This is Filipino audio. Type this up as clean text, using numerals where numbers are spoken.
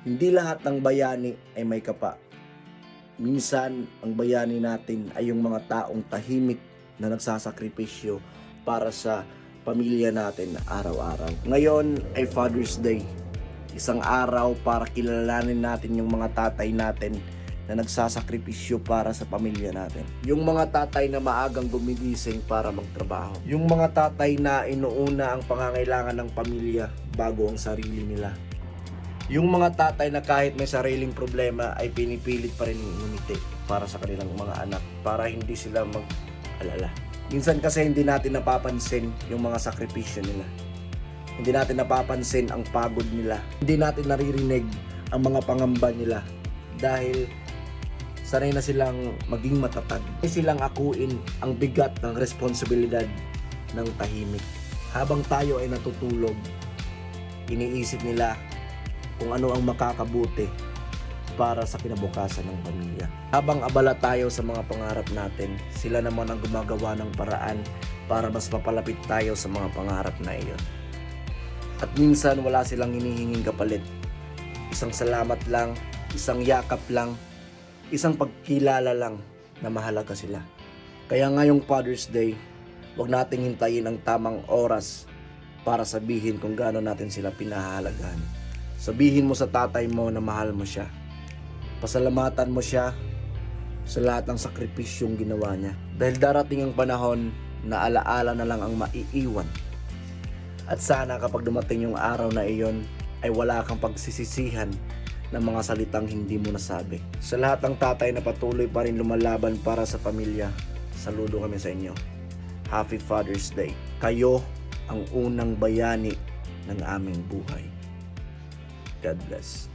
Hindi lahat ng bayani ay may kapa. Minsan, ang bayani natin ay yung mga taong tahimik na nagsasakripisyo para sa pamilya natin araw-araw. Ngayon ay Father's Day. Isang araw para kilalanin natin yung mga tatay natin na nagsasakripisyo para sa pamilya natin. Yung mga tatay na maagang gumigising para magtrabaho. Yung mga tatay na inuuna ang pangangailangan ng pamilya bago ang sarili nila. Yung mga tatay na kahit may sariling problema ay pinipilit pa rin ngumiti para sa kanilang mga anak para hindi sila mag-alala. Minsan kasi hindi natin napapansin yung mga sakripisyo nila. Hindi natin napapansin ang pagod nila. Hindi natin naririnig ang mga pangamba nila dahil sanay na silang maging matatag. Sanay silang akuin ang bigat ng responsibilidad ng tahimik. Habang tayo ay natutulog, iniisip nila kung ano ang makakabuti para sa kinabukasan ng pamilya. Habang abala tayo sa mga pangarap natin, sila naman ang gumagawa ng paraan para mas mapalapit tayo sa mga pangarap na iyon. At minsan wala silang hinihinging kapalit. Isang salamat lang, isang yakap lang, isang pagkilala lang na mahalaga sila. Kaya ngayong Father's Day, huwag nating hintayin ang tamang oras para sabihin kung gaano natin sila pinahahalagahan. Sabihin mo sa tatay mo na mahal mo siya. Pasalamatan mo siya sa lahat ng sakripisyong ginawa niya. Dahil darating ang panahon na alaala na lang ang maiiwan. At sana kapag dumating yung araw na iyon ay wala kang pagsisisihan ng mga salitang hindi mo nasabi. Sa lahat ng tatay na patuloy pa rin lumalaban para sa pamilya, saludo kami sa inyo. Happy Father's Day. Kayo ang unang bayani ng aming buhay. God bless.